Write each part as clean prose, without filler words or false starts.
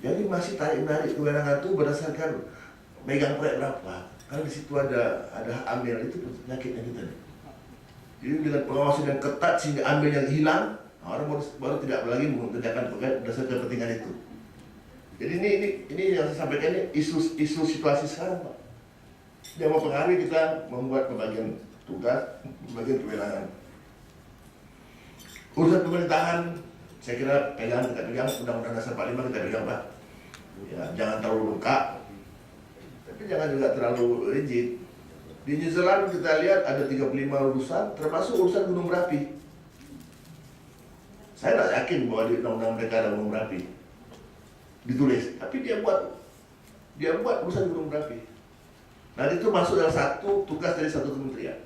Jadi masih tarik-menarik kewenangan itu berdasarkan megang proyek berapa. Karena di situ ada ambil, itu penyakitnya kita nih. Jadi dengan pengawasan yang ketat sehingga ambil yang hilang, orang baru tidak lagi mengerjakan proyek berdasarkan kepentingan itu. Jadi ini yang saya sampaikan ini isu situasi sekarang, Pak. Yang mempengaruhi kita membuat pembagian tugas, pembagian kewenangan. Urusan pemerintahan, saya kira kita pegang Undang-Undang Dasar 45 kita pegang, Pak. Ya, jangan terlalu lengkap, tapi jangan juga terlalu rigid. Di New Zealand kita lihat ada 35 urusan, termasuk urusan gunung berapi. Saya tidak yakin bahwa di undang-undang mereka ada gunung berapi ditulis, tapi dia buat urusan gunung berapi. Nah itu masuk dalam satu tugas dari satu kementerian.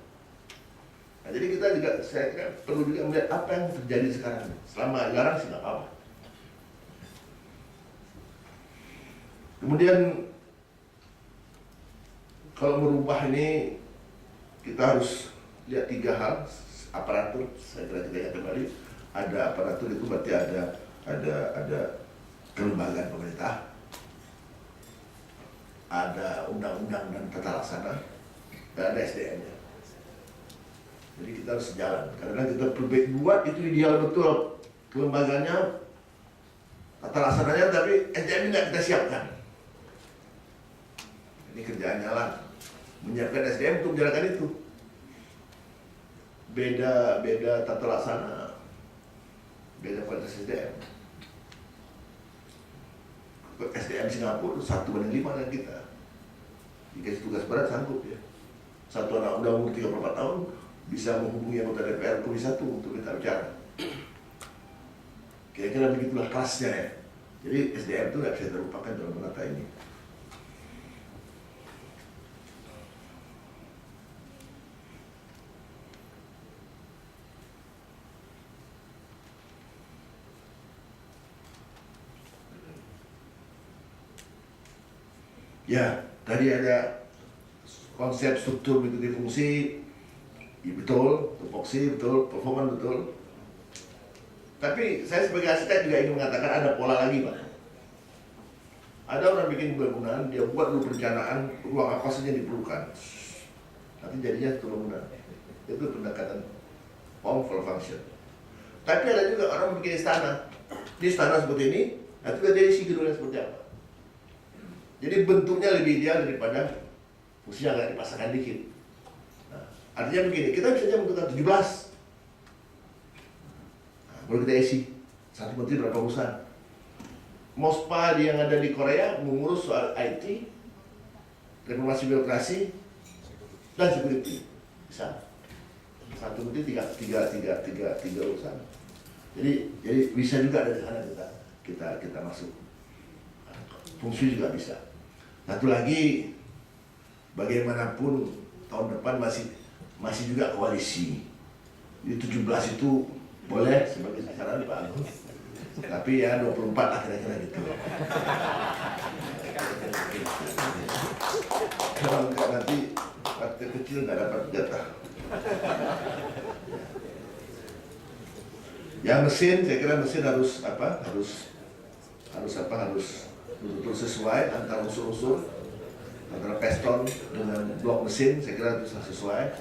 Nah, jadi kita juga, saya kira perlu juga melihat apa yang terjadi sekarang. Selama jarang sih nggak apa-apa. Kemudian kalau merubah ini kita harus lihat 3 hal. Aparatur, saya kira kita lihat kembali. Ada aparatur itu berarti ada kelembagaan pemerintah, ada undang-undang dan tata laksana, dan ada SDM-nya. Jadi kita harus sejalan. Karena kita buat itu ideal betul kelembaganya, tata laksananya, tapi SDM nggak kita siapkan. Ini kerjaannya lah, menyiapkan SDM untuk menjalankan itu. Beda tata laksana, beda kualitas SDM. SDM Singapura 1:5 dengan kita. Dikasih tugas berat sanggup ya. Satu anak udah umur 34 tahun bisa menghubungi anggota DPR Komisi 1 untuk minta bicara. Kira-kira begitulah kelasnya ya. Jadi SDM itu nggak bisa terlupakan dalam menata ini. Ya, tadi ada konsep struktur mengikuti fungsi, ya betul, tupoksi betul, performa betul. Tapi saya sebagai arsitek juga ingin mengatakan ada pola lagi, Pak. Ada orang bikin bangunan, dia buat dulu perencanaan, ruang apa saja yang diperlukan. Nanti jadinya satu bangunan. Itu pendekatan form for function. Tapi ada juga orang bikin istana. Di istana seperti ini, nanti dia isi gedungnya seperti apa. Jadi bentuknya lebih ideal daripada fungsinya agak dipasangkan dikit. Nah, artinya begini, kita bisa aja bentukkan 17. Nah, boleh kita isi. Satu menteri berapa urusan. MOSPA yang ada di Korea mengurus soal IT, reformasi birokrasi, dan security. Bisa. Satu menteri tiga urusan. Jadi bisa juga dari sana kita masuk. Fungsi juga bisa. Satu lagi, bagaimanapun tahun depan masih juga koalisi. Di 17 itu boleh sebagai sasaran Pak Agus. Tapi ya 24 lah kira-kira gitu. Kalau enggak nanti partai kecil nggak dapat jatah. Ya mesin, saya kira mesin harus betul-betul sesuai antara unsur-unsur, antara piston dengan blok mesin, saya kira itu sesuai.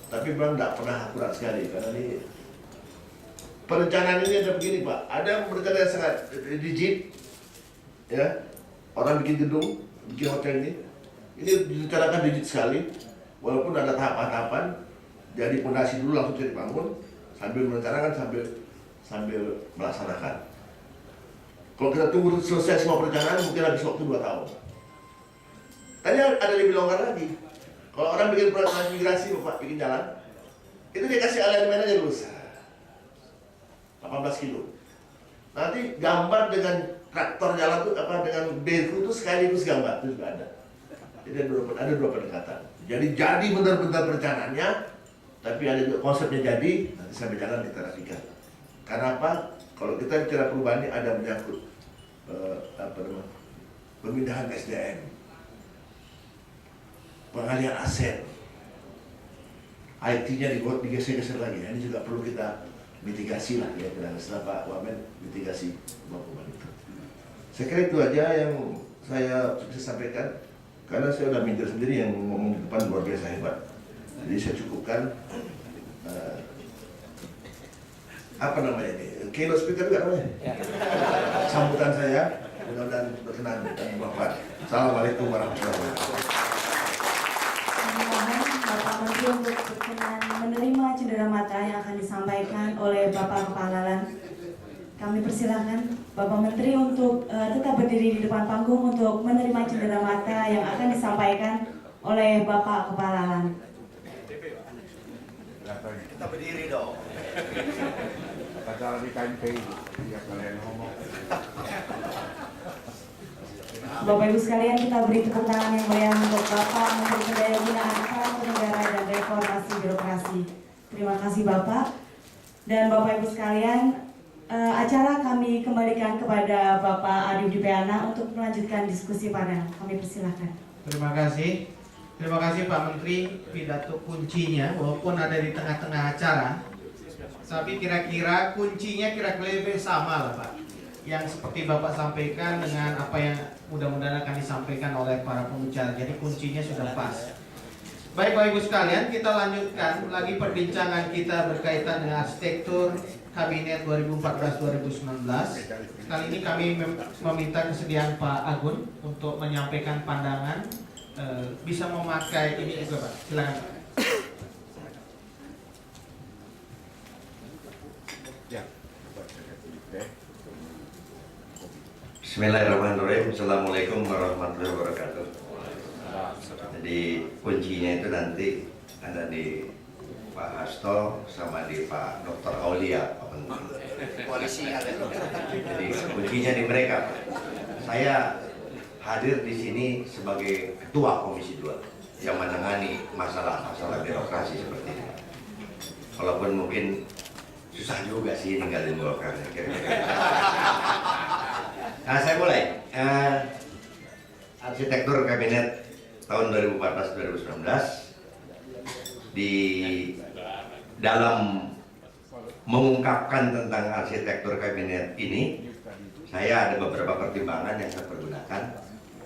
Tapi memang tidak pernah akurat sekali, karena ini perencanaan ini ada begini Pak, ada perencanaan yang sangat rigid, ya, orang bikin gedung, bikin hotel ini direncanakan rigid sekali, walaupun ada tahapan-tahapan, jadi fondasi dulu langsung bisa dibangun, sambil merencanakan, sambil melaksanakan. Kalau kita tunggu selesai semua perencanaan, mungkin habis waktu 2 tahun. Tadi ada lebih longgar lagi. Kalau orang bikin proyek transmigrasi, Bapak bikin jalan, itu dia kasih alignment aja lurus. 18 kilo. Nanti gambar dengan traktor jalan itu dengan beku itu sekaligus gambar itu juga ada. Jadi ada dua pendekatan. Jadi benar-benar perencanaannya, tapi ada juga konsepnya jadi nanti sampai jalan diterapikan. Karena apa? Kalau kita bicara perubahan ini ada menyangkut pemindahan SDM, pengalihan aset, IT-nya digeser-geser lagi. Ini juga perlu kita mitigasi lah ya, setelah Pak Wamen mitigasi perubahan itu. Saya kira itu aja yang saya bisa sampaikan, karena saya udah minta sendiri yang ngomong di depan luar biasa hebat. Jadi saya cukupkan apa namanya ini, keynote speaker juga namanya. Sambutan saya mudah-mudahan berkenan dan bermanfaat. Assalamualaikum warahmatullahi wabarakatuh. Mohon Bapak Menteri untuk berkenan menerima cendera mata yang akan disampaikan oleh Bapak Kepala LAN. Kami persilahkan Bapak Menteri untuk tetap berdiri di depan panggung untuk menerima cendera mata yang akan disampaikan oleh Bapak Kepala LAN. Kita berdiri dong. Acara di KMP ya kalian ngomong. Bapak Ibu sekalian, kita beri tepuk tangan yang meriah untuk Bapak Menteri Pendaya-gunaan Aparatur Negara dan Reformasi Birokrasi. Terima kasih Bapak. Dan Bapak Ibu sekalian, acara kami kembalikan kepada Bapak Adi Budi Peana untuk melanjutkan diskusi panel. Kami persilahkan. Terima kasih. Terima kasih Pak Menteri, pidato kuncinya walaupun ada di tengah-tengah acara, tapi kira-kira kuncinya kira-kira lebih sama lah Pak, yang seperti Bapak sampaikan dengan apa yang mudah-mudahan akan disampaikan oleh para pembicara. Jadi kuncinya sudah pas. Baik Bapak Ibu sekalian, kita lanjutkan lagi perbincangan kita berkaitan dengan arsitektur Kabinet 2014-2019. Kali ini kami meminta kesediaan Pak Agun untuk menyampaikan pandangan. Bisa memakai ini juga Pak, silakan Pak. Ya. Bismillahirrahmanirrahim. Assalamualaikum warahmatullahi wabarakatuh. Jadi kuncinya itu nanti ada di Pak Hasto sama di Pak Dr. Aulia, Pak Menteri. Koalisi ada. Jadi kuncinya di mereka. Saya hadir di sini sebagai Ketua Komisi 2 yang menangani masalah-masalah birokrasi seperti ini. Walaupun mungkin susah juga sih ninggalin Golkar. Nah, saya mulai. Arsitektur Kabinet tahun 2014-2019 di dalam mengungkapkan tentang arsitektur kabinet ini, saya ada beberapa pertimbangan yang saya pergunakan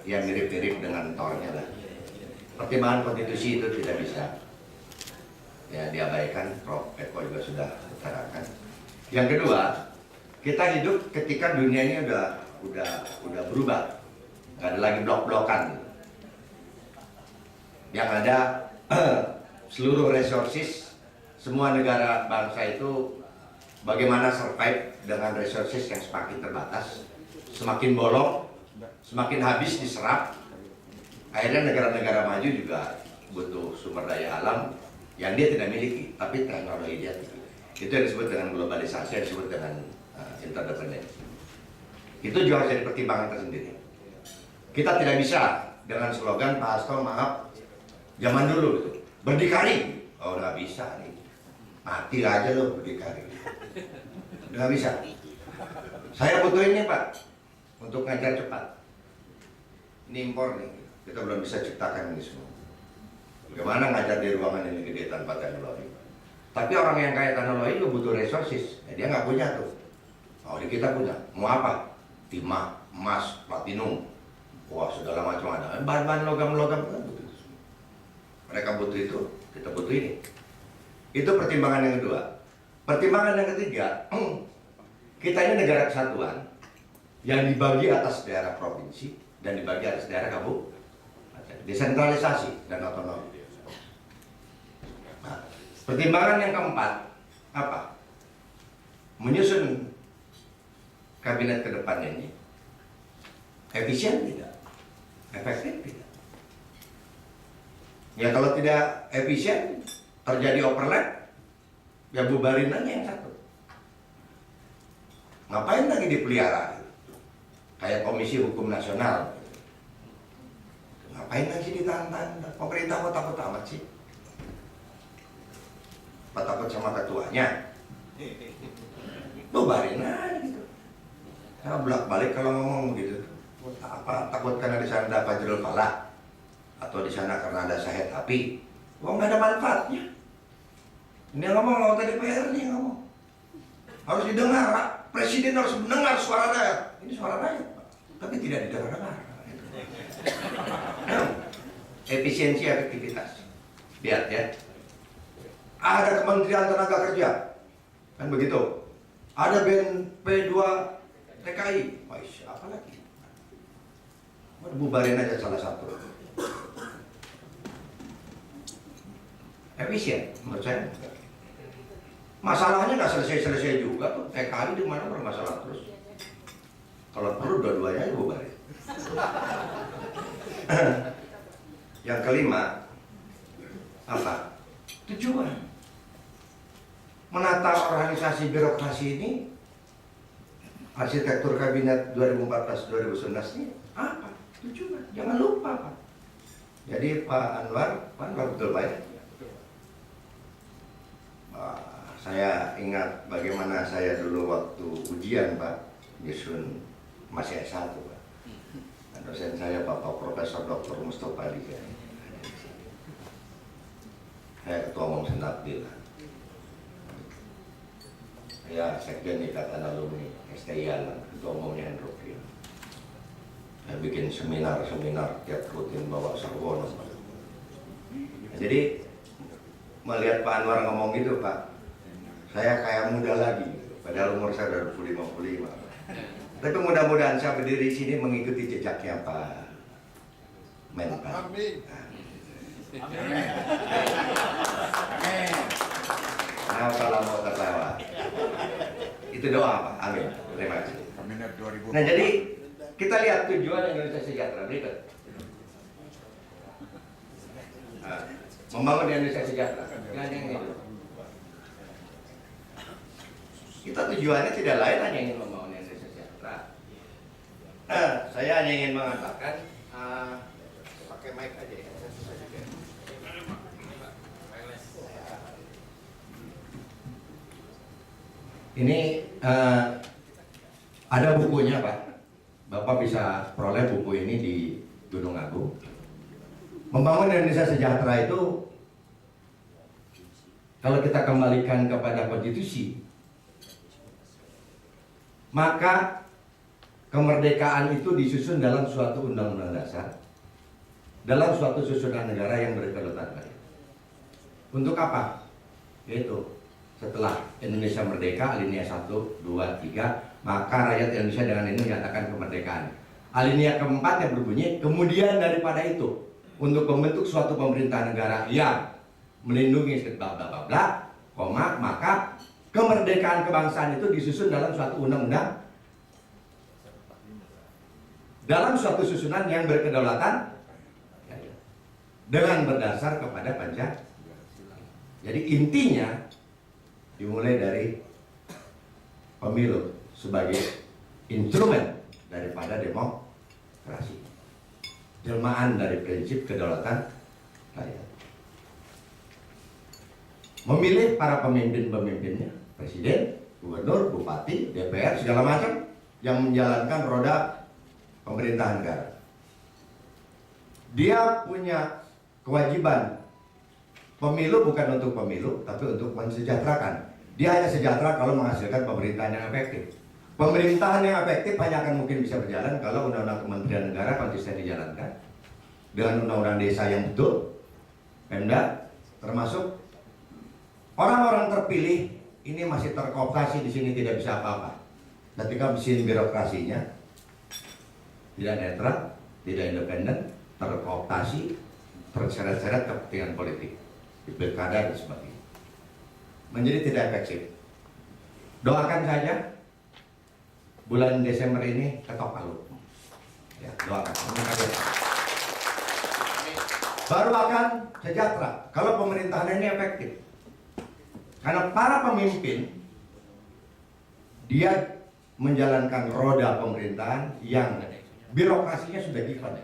yang mirip-mirip dengan tornya lah. Pertimbangan konstitusi itu tidak bisa ya diabaikan, Prof. Eko juga sudah utarakan. Yang kedua, kita hidup ketika dunia ini udah berubah, nggak ada lagi blok-blokan. Yang ada seluruh resources, semua negara bangsa itu bagaimana survive dengan resources yang semakin terbatas, semakin bolong, semakin habis diserap. Akhirnya negara-negara maju juga butuh sumber daya alam yang dia tidak miliki, tapi teknologi dia tinggi. Itu yang disebut dengan globalisasi, yang disebut dengan interdependensi. Itu juga harus jadi pertimbangan tersendiri. Kita tidak bisa dengan slogan Pak Hasto, maaf, zaman dulu gitu, berdikari. Oh, nggak bisa nih, mati aja loh berdikari. Nggak bisa. Saya butuh ini Pak, untuk ngajar cepat. Ini impor nih, kita belum bisa ciptakan ini semua. Bagaimana ngajar di ruangan ini gede tanpa teknologi? Tapi orang yang kaya teknologi itu butuh resources, ya, dia nggak punya tuh. Oh, di kita punya. Mau apa? Timah, emas, platinum, wah segala macam ada. Bahan-bahan logam-logam kan butuh. Mereka butuh itu, kita butuh ini. Itu pertimbangan yang kedua. Pertimbangan yang ketiga, kita ini negara kesatuan yang dibagi atas daerah provinsi dan dibagi atas daerah kabupaten, desentralisasi dan otonomi. Nah, pertimbangan yang keempat apa? Menyusun kabinet ke depan ini efisien tidak, efektif tidak. Ya kalau tidak efisien, terjadi overlap, ya bubarin aja yang satu. Ngapain lagi dipelihara? Kayak Komisi Hukum Nasional. Ngapain lagi ditahan-tahan? Pemerintah kok takut amat sih? Apa takut sama ketuanya? Bubarin aja gitu. Nah, bolak-balik kalau ngomong gitu. Apa takut karena di sana ada Fajrul Falah? Atau di sana karena ada Syahid Api? Wah, nggak ada manfaatnya. Ini yang ngomong anggota DPR nih yang ngomong. Harus didengar, Presiden harus mendengar suara rakyat. Ini suara rakyat, Pak. tapi tidak didengar-dengar. Efisiensi, efektivitas. Lihat ya. Ada Kementerian Tenaga Kerja, kan begitu. Ada BNP2 TKI, apa lagi? Bubarin aja salah satu. Efisien, menurut saya. Masalahnya nggak selesai-selesai juga tuh. TKI di mana bermasalah terus. Kalau perlu dua-duanya aja bubarin. Yang kelima, apa? Tujuan. Menata organisasi birokrasi ini, arsitektur kabinet 2014-2019 ini apa? Tujuan. Jangan lupa, Pak. Jadi Pak Anwar betul Pak ya? Saya ingat bagaimana saya dulu waktu ujian Pak, nyusun masih S1 Pak. Dan dosen saya Bapak Profesor Dr. Mustafa Dika. Saya ketua umum Senapdil. Saya sekjen Ikatan Alumni STIAN, ketua umumnya Hendro Priyo. Saya bikin seminar tiap rutin bawa sarwono. Jadi melihat Pak Anwar ngomong gitu Pak, saya kayak muda lagi, padahal umur saya udah 55. Tapi mudah-mudahan saya berdiri di sini mengikuti jejaknya Pak Menpan. Amin. Nah, kalau mau tertawa, itu doa Pak. Amin. Terima kasih. Kabinet 2000. Nah jadi kita lihat tujuan Indonesia Sejahtera berikut. Membangun Indonesia Sejahtera. Kita tujuannya tidak lain hanya ingin membangun Indonesia Sejahtera. Saya hanya ingin mengatakan, pakai mic aja ya. Ini ada bukunya Pak. Bapak bisa peroleh buku ini di Gunung Agung. Membangun Indonesia Sejahtera itu, kalau kita kembalikan kepada konstitusi, maka kemerdekaan itu disusun dalam suatu undang-undang dasar, dalam suatu susunan negara yang berkedaulatan rakyat. Untuk apa? Yaitu setelah Indonesia merdeka, alinea 1, 2, 3, maka rakyat Indonesia dengan ini menyatakan kemerdekaan. Alinea keempat yang berbunyi, kemudian daripada itu, untuk membentuk suatu pemerintahan negara yang melindungi bla bla bla bla, koma, maka kemerdekaan kebangsaan itu disusun dalam suatu undang-undang, dalam suatu susunan yang berkedaulatan dengan berdasar kepada Pancasila. Jadi intinya dimulai dari pemilu sebagai instrumen daripada demokrasi, jelmaan dari prinsip kedaulatan rakyat. Memilih para pemimpin-pemimpinnya, presiden, gubernur, bupati, DPR, segala macam yang menjalankan roda pemerintahan negara. Dia punya kewajiban. Pemilu bukan untuk pemilu, tapi untuk mensejahterakan. Dia hanya sejahtera kalau menghasilkan pemerintahan yang efektif. Pemerintahan yang efektif hanya akan mungkin bisa berjalan kalau undang-undang kementerian negara konsisten dijalankan dengan undang-undang desa yang betul, Pemda, termasuk orang-orang terpilih ini masih terkooptasi di sini, tidak bisa apa-apa. Ketika mesin birokrasinya tidak netral, tidak independen, terkooptasi, terseret-seret kepentingan politik di pilkada dan sebagainya, menjadi tidak efektif. Doakan saja bulan Desember ini ketok palu. Ya, doakan. Baru akan sejahtera kalau pemerintahan ini efektif. Karena para pemimpin dia menjalankan roda pemerintahan yang birokrasinya sudah given.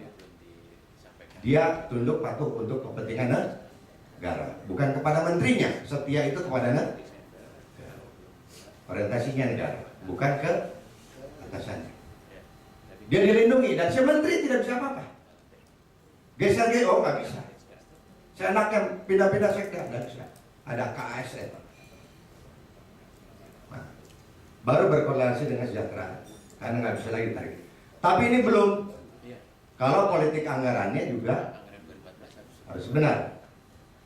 Dia tunduk patuh untuk kepentingan negara, bukan kepada menterinya. Setia itu kepada negara. Orientasinya negara, bukan ke atasannya. Dia dilindungi dan si menteri tidak bisa apa-apa. Geser GO nggak bisa. Seenaknya pindah-pindah sektor nggak bisa. Ada KASN. Nah, baru berkorelasi dengan sejahtera karena nggak bisa lagi tarik. Tapi ini belum. Kalau politik anggarannya juga harus benar.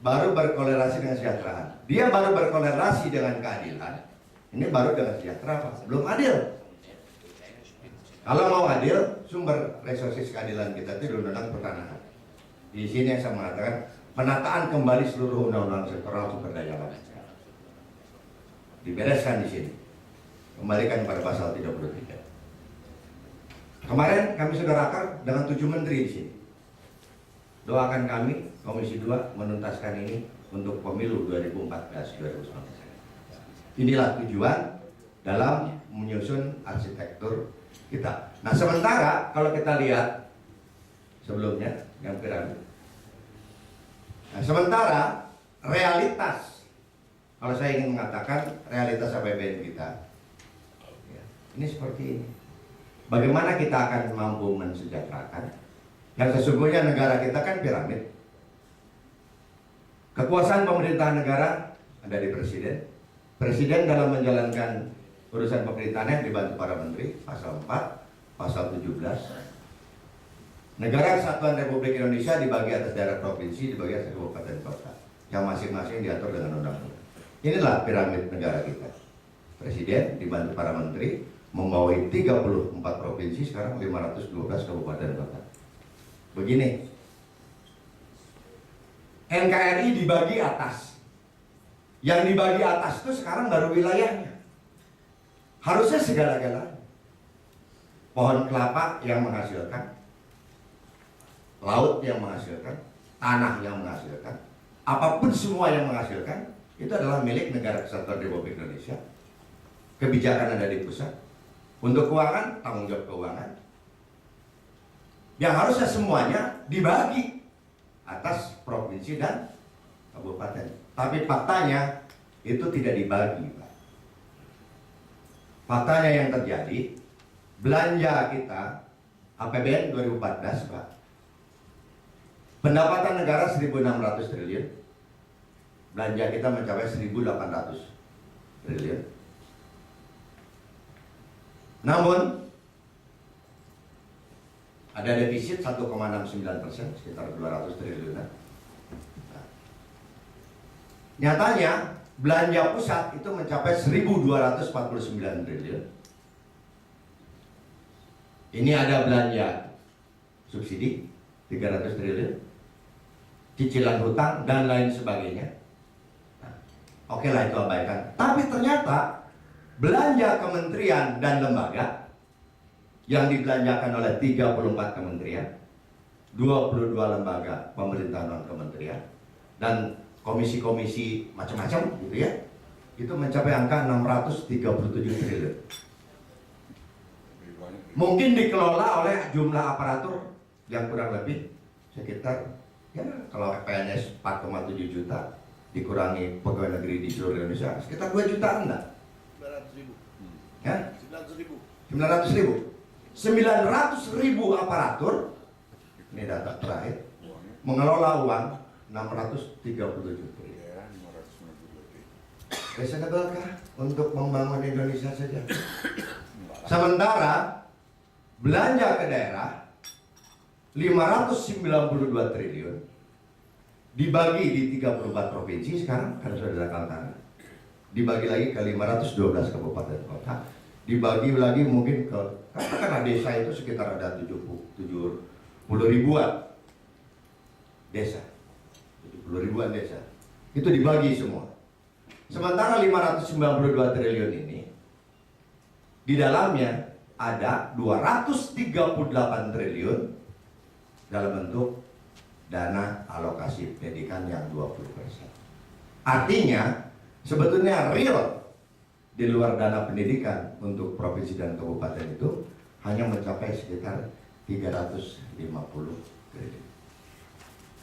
Baru berkolerasi dengan kesejahteraan. Dia baru berkolerasi dengan keadilan. Ini baru dengan sejahtera, Pak. Belum adil. Kalau mau adil, sumber resources keadilan kita itu di undang-undang pertanahan. Di sini yang saya mengatakan penataan kembali seluruh undang-undang sektoral sumber daya alam. Dibereskan di sini. Kembalikan pada pasal 33. Kemarin kami sudah rakar dengan 7 menteri di sini. Doakan kami Komisi 2 menuntaskan ini untuk pemilu 2014-2019. Inilah tujuan dalam menyusun arsitektur kita. Nah, sementara kalau kita lihat sebelumnya yang piramid. Nah, sementara realitas, kalau saya ingin mengatakan realitas APBN kita, ya, ini seperti ini. Bagaimana kita akan mampu mensejahterakan? Yang sesungguhnya negara kita kan piramid. Kekuasaan pemerintahan negara ada di presiden. Presiden dalam menjalankan urusan pemerintahannya dibantu para menteri, pasal 4, pasal 17. Negara Kesatuan Republik Indonesia dibagi atas daerah provinsi, dibagi atas kabupaten kota, yang masing-masing diatur dengan undang-undang. Inilah piramid negara kita. Presiden dibantu para menteri, membawahi 34 provinsi, sekarang 512 kabupaten kota. Begini, NKRI dibagi atas. Yang dibagi atas itu sekarang baru wilayahnya. Harusnya segala-galanya. Pohon kelapa yang menghasilkan, laut yang menghasilkan, tanah yang menghasilkan, apapun semua yang menghasilkan, itu adalah milik negara Kesatuan Republik Indonesia. Kebijakan ada di pusat. Untuk keuangan, tanggung jawab keuangan. Yang harusnya semuanya dibagi atas provinsi dan kabupaten. Tapi faktanya itu tidak dibagi, Pak. Faktanya yang terjadi, belanja kita APBN 2014, Pak. Pendapatan negara 1.600 triliun. Belanja kita mencapai 1.800 triliun. Namun ada defisit 1,69%, sekitar 200 triliunan. Nah, nyatanya belanja pusat itu mencapai 1.249 triliun. Ini ada belanja subsidi 300 triliun, cicilan hutang dan lain sebagainya. Nah, oke lah itu abaikan. Tapi ternyata belanja kementerian dan lembaga yang dibelanjakan oleh 34 kementerian, 22 lembaga pemerintahan non kementerian, dan komisi-komisi macam-macam gitu ya, itu mencapai angka 637 triliun. Mungkin dikelola oleh jumlah aparatur yang kurang lebih sekitar, ya kalau PNS 4,7 juta dikurangi pegawai negeri di seluruh Indonesia sekitar 2 juta enggak? 900.000. Ya? 900.000. 900.000 aparatur, ini data terakhir, mengelola uang 637 triliun. Reasonable-kah untuk membangun Indonesia saja? Sementara belanja ke daerah 592 triliun dibagi di 34 provinsi, sekarang kan sudah ada Kaltara, dibagi lagi ke 512 kabupaten kota, dibagi lagi mungkin ke, karena desa itu sekitar ada 70 ribuan desa, 70 ribuan desa, itu dibagi semua. Sementara 592 triliun ini di dalamnya ada 238 triliun dalam bentuk dana alokasi pendidikan yang 20%. Artinya sebetulnya real di luar dana pendidikan untuk provinsi dan kabupaten itu hanya mencapai sekitar 350 triliun.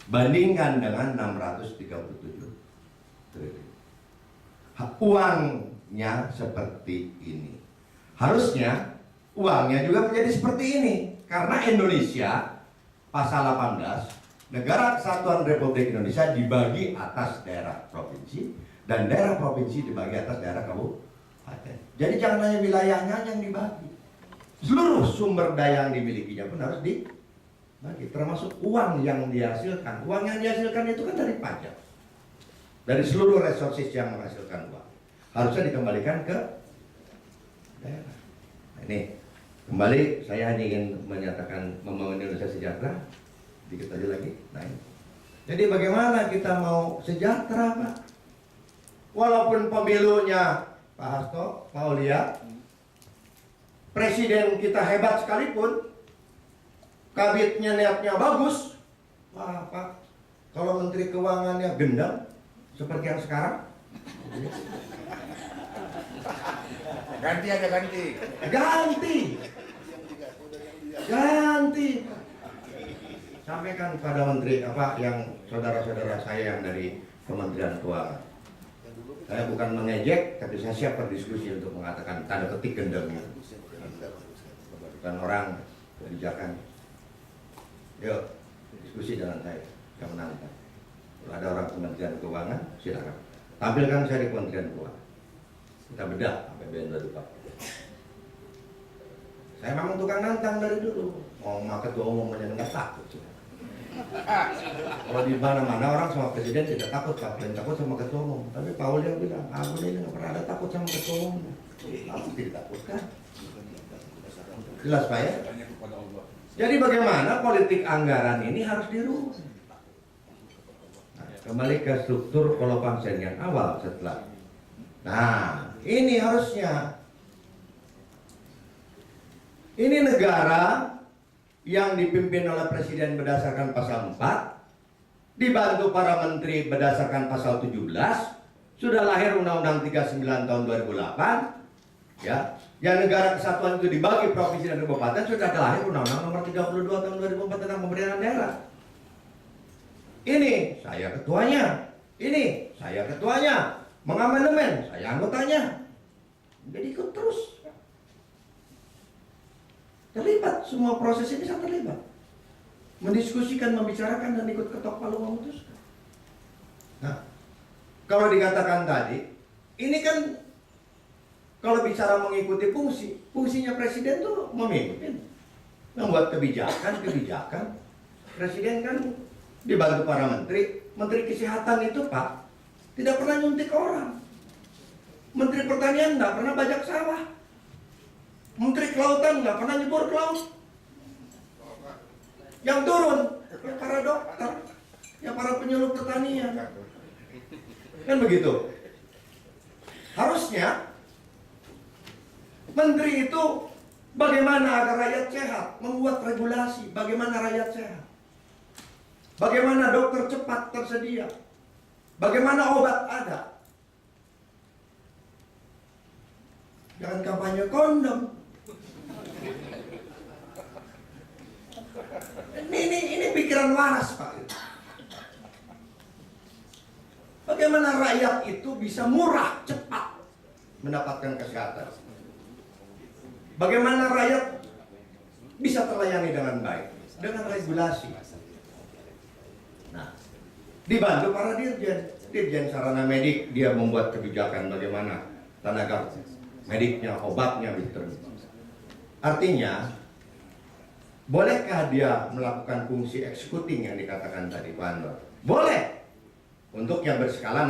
Bandingkan dengan 637 triliun. Uangnya seperti ini. Harusnya uangnya juga menjadi seperti ini. Karena Indonesia pasal 18, Negara Kesatuan Republik Indonesia dibagi atas daerah provinsi dan daerah provinsi dibagi atas daerah kabupaten. Jadi jangan hanya wilayahnya yang dibagi. seluruh sumber daya yang dimilikinya pun harus dibagi, termasuk uang yang dihasilkan. Uang yang dihasilkan itu kan dari pajak, dari seluruh resources yang menghasilkan uang, harusnya dikembalikan ke daerah. Nah, ini kembali saya hanya ingin menyatakan membangun Indonesia sejahtera, dikit aja lagi. Nah, ini. Jadi bagaimana kita mau sejahtera, Pak? Walaupun pemilunya Pak Hasto, Pak Aulia, presiden kita hebat sekalipun, kabitnya niatnya bagus, wah Pak, kalau menteri keuangannya gendam seperti yang sekarang, Ganti aja ganti. ganti. Sampaikan pada menteri apa yang saudara-saudara saya yang dari Kementerian Keuangan. Saya bukan mengejek, tapi saya siap berdiskusi untuk mengatakan tanda petik gendam itu. Bukan orang kebijakan. Yuk, diskusi dengan saya, yang menantang. Kalau ada orang Kementerian Keuangan, silakan. Tampilkan saya di Kementerian Keuangan. Kita bedah APBN 2040. Saya memang tukang nantang dari dulu. Mau ketua umum aja nggak takut. Kalau di mana-mana orang sama presiden tidak takut, Pak. Paling takut sama ketua umum. Tapi Paul yang bilang, aku ini nggak pernah ada takut sama ketua umum. Aku tidak takut kan? Jelas Pak ya? Jadi bagaimana politik anggaran ini harus dirubah. Nah, kembali ke struktur kolopang yang awal setelah. Nah, ini harusnya. Ini negara yang dipimpin oleh presiden berdasarkan pasal 4, dibantu para menteri berdasarkan pasal 17, sudah lahir Undang-Undang 39 tahun 2008, ya. Yang negara kesatuan itu dibagi provinsi dan kabupaten, sudah lahir Undang-Undang nomor 32 tahun 2004 tentang pemerintahan daerah. Ini saya ketuanya, ini saya ketuanya, mengamandemen, saya anggotanya. Jadi ikut terus. Terlibat, semua proses ini saya terlibat. Mendiskusikan, membicarakan, dan ikut ketok palu memutuskan. Nah, kalau dikatakan tadi, ini kan kalau bicara mengikuti fungsinya presiden tuh memimpin, membuat kebijakan. Presiden kan dibantu para menteri. Menteri kesehatan itu Pak, tidak pernah nyuntik orang. Menteri pertanian nggak pernah bajak sawah. Menteri kelautan nggak pernah nyebur ke laut. Yang turun ya para dokter, ya para penyuluh pertanian. Kan begitu. Harusnya menteri itu bagaimana agar rakyat sehat, membuat regulasi bagaimana rakyat sehat. Bagaimana dokter cepat tersedia. Bagaimana obat ada. Jangan kampanye kondom. Ini pikiran waras Pak. Bagaimana rakyat itu bisa murah, cepat mendapatkan kesehatan. Bagaimana rakyat bisa terlayani dengan baik, dengan regulasi. Nah, dibantu para dirjen sarana medik, dia membuat kebijakan bagaimana tenaga mediknya, obatnya bisa. Artinya, bolehkah dia melakukan fungsi eksekuting yang dikatakan tadi Pak Anwar? Boleh. Untuk yang berskala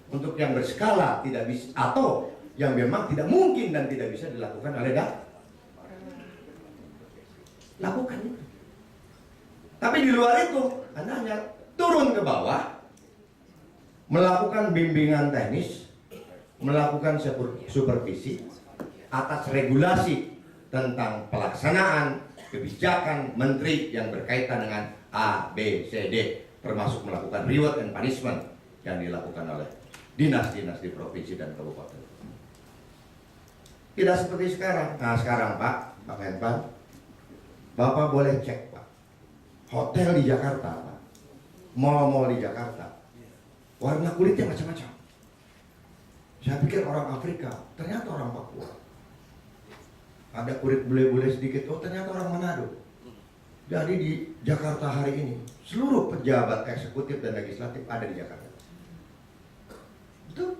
untuk yang berskala tidak bisa, atau yang memang tidak mungkin dan tidak bisa dilakukan oleh lakukan itu. Tapi di luar itu, Anda hanya turun ke bawah, melakukan bimbingan teknis, melakukan supervisi atas regulasi tentang pelaksanaan kebijakan menteri yang berkaitan dengan A, B, C, D, termasuk melakukan reward and punishment yang dilakukan oleh dinas-dinas di provinsi dan kabupaten. Tidak seperti sekarang. Nah sekarang Pak Menpan, Bapak boleh cek Pak, hotel di Jakarta Pak, mall-mall di Jakarta, warna kulitnya macam-macam. Saya pikir orang Afrika, ternyata orang Papua. Ada kulit bule-bule sedikit, oh ternyata orang Manado. Jadi di Jakarta hari ini, seluruh pejabat eksekutif dan legislatif ada di Jakarta. Betul?